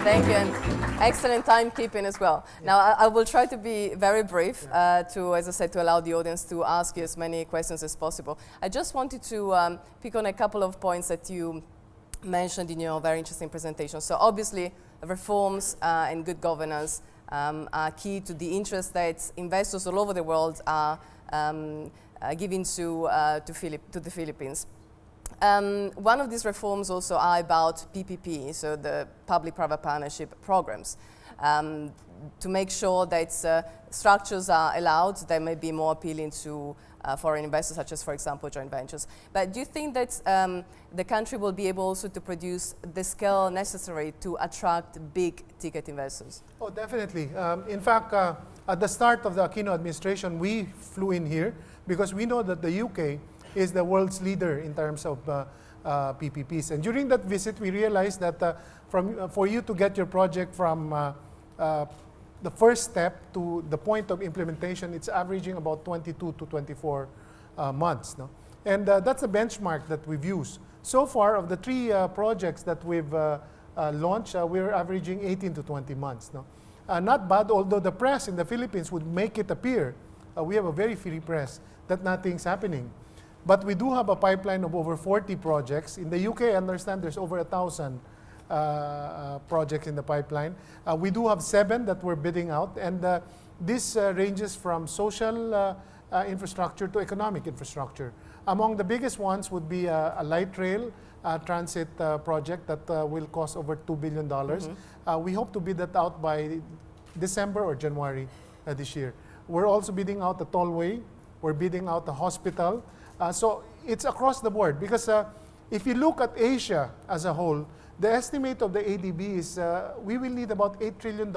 Thank you, and excellent timekeeping as well. Now, I will try to be very brief as I said, to allow the audience to ask you as many questions as possible. I just wanted to pick on a couple of points that you mentioned in your very interesting presentation. So obviously, reforms and good governance are key to the interest that investors all over the world are giving to the Philippines. One of these reforms also are about PPP, so the public-private partnership programs, to make sure that structures are allowed that may be more appealing to foreign investors, such as, for example, joint ventures. But do you think that the country will be able also to produce the scale necessary to attract big-ticket investors? Oh, definitely. In fact, at the start of the Aquino administration, we flew in here because we know that the UK is the world's leader in terms of PPPs. And during that visit, we realized that for you to get your project from the first step to the point of implementation, it's averaging about 22 to 24 months. No? And that's a benchmark that we've used. So far, of the 3 projects that we've launched, we're averaging 18 to 20 months. No? Not bad, although the press in the Philippines would make it appear, we have a very free press, that nothing's happening. But we do have a pipeline of over 40 projects. In the UK, I understand there's over 1,000 projects in the pipeline. We do have 7 that we're bidding out, and this ranges from social infrastructure to economic infrastructure. Among the biggest ones would be a light rail transit project that will cost over $2 billion. We hope to bid that out by December or January this year. We're also bidding out the tollway. We're bidding out the hospital. So it's across the board, because if you look at Asia as a whole, the estimate of the ADB is we will need about $8 trillion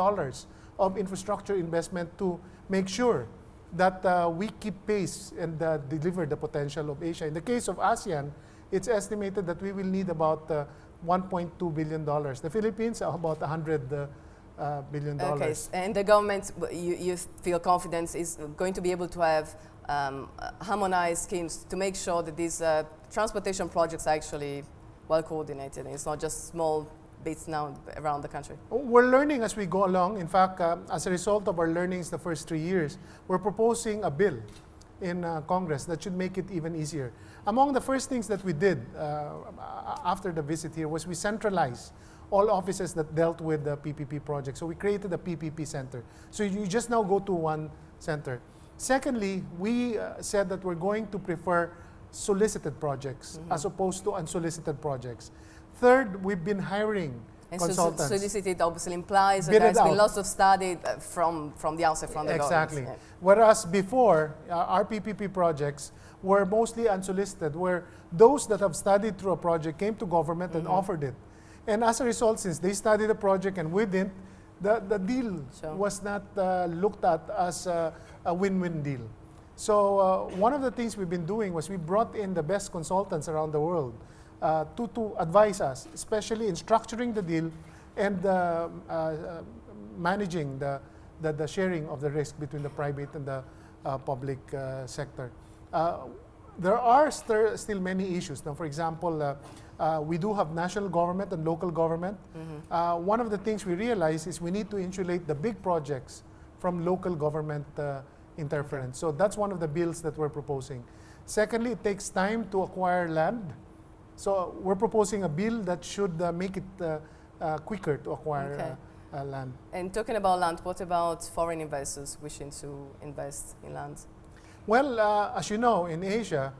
of infrastructure investment to make sure that we keep pace and deliver the potential of Asia. In the case of ASEAN, it's estimated that we will need about $1.2 billion. The Philippines, about $100 billion. Okay, and the government, you feel confident, is going to be able to have harmonized schemes to make sure that these transportation projects are actually well coordinated. It's not just small bits now around the country. We're learning as we go along. In fact, as a result of our learnings the first 3 years, we're proposing a bill in Congress that should make it even easier. Among the first things that we did after the visit here was we centralized all offices that dealt with the PPP project. So we created a PPP center. So you just now go to one center. Secondly, we said that we're going to prefer solicited projects as opposed to unsolicited projects. Third, we've been hiring consultants. Solicited obviously implies that there's been lots of study from the outset, from the government. Exactly. Yeah. Whereas before, our PPP projects were mostly unsolicited, where those that have studied through a project came to government and offered it. And as a result, since they studied the project and we didn't, the deal was not looked at as a win-win deal. So one of the things we've been doing was we brought in the best consultants around the world to advise us, especially in structuring the deal and managing the sharing of the risk between the private and the public sector. There are still many issues. Now, for example, we do have national government and local government. One of the things we realize is we need to insulate the big projects from local government interference. So that's one of the bills that we're proposing. Secondly, it takes time to acquire land. So we're proposing a bill that should make it quicker to acquire land. And talking about land, what about foreign investors wishing to invest in land? Well, as you know, in Asia,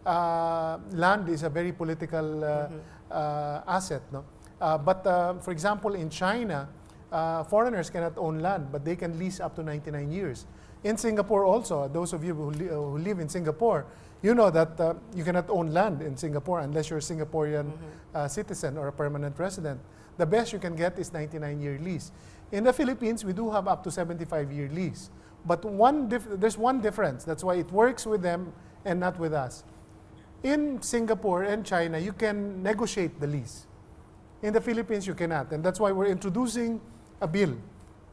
land is a very political asset. No? But for example, in China, foreigners cannot own land, but they can lease up to 99 years. In Singapore also, those of you who live in Singapore, you know that you cannot own land in Singapore unless you're a Singaporean citizen or a permanent resident. The best you can get is 99-year lease. In the Philippines, we do have up to 75-year lease. But there's one difference. That's why it works with them and not with us. In Singapore and China, you can negotiate the lease. In the Philippines, you cannot. And that's why we're introducing a bill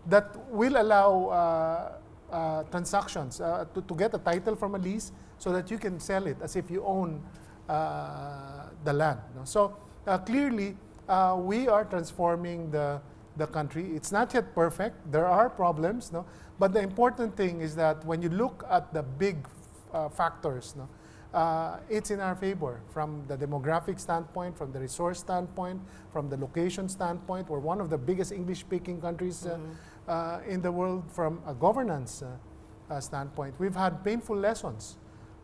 that will allow transactions to get a title from a lease so that you can sell it as if you own the land. No? So clearly, we are transforming the country. It's not yet perfect. There are problems, no? But the important thing is that when you look at the big factors, no, it's in our favor from the demographic standpoint, from the resource standpoint, from the location standpoint. We're one of the biggest English-speaking countries in the world from a governance standpoint. We've had painful lessons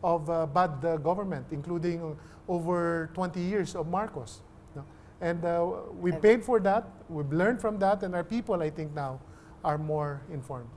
of bad government, including over 20 years of Marcos. No? And we paid for that, we've learned from that, and our people, I think, now are more informed.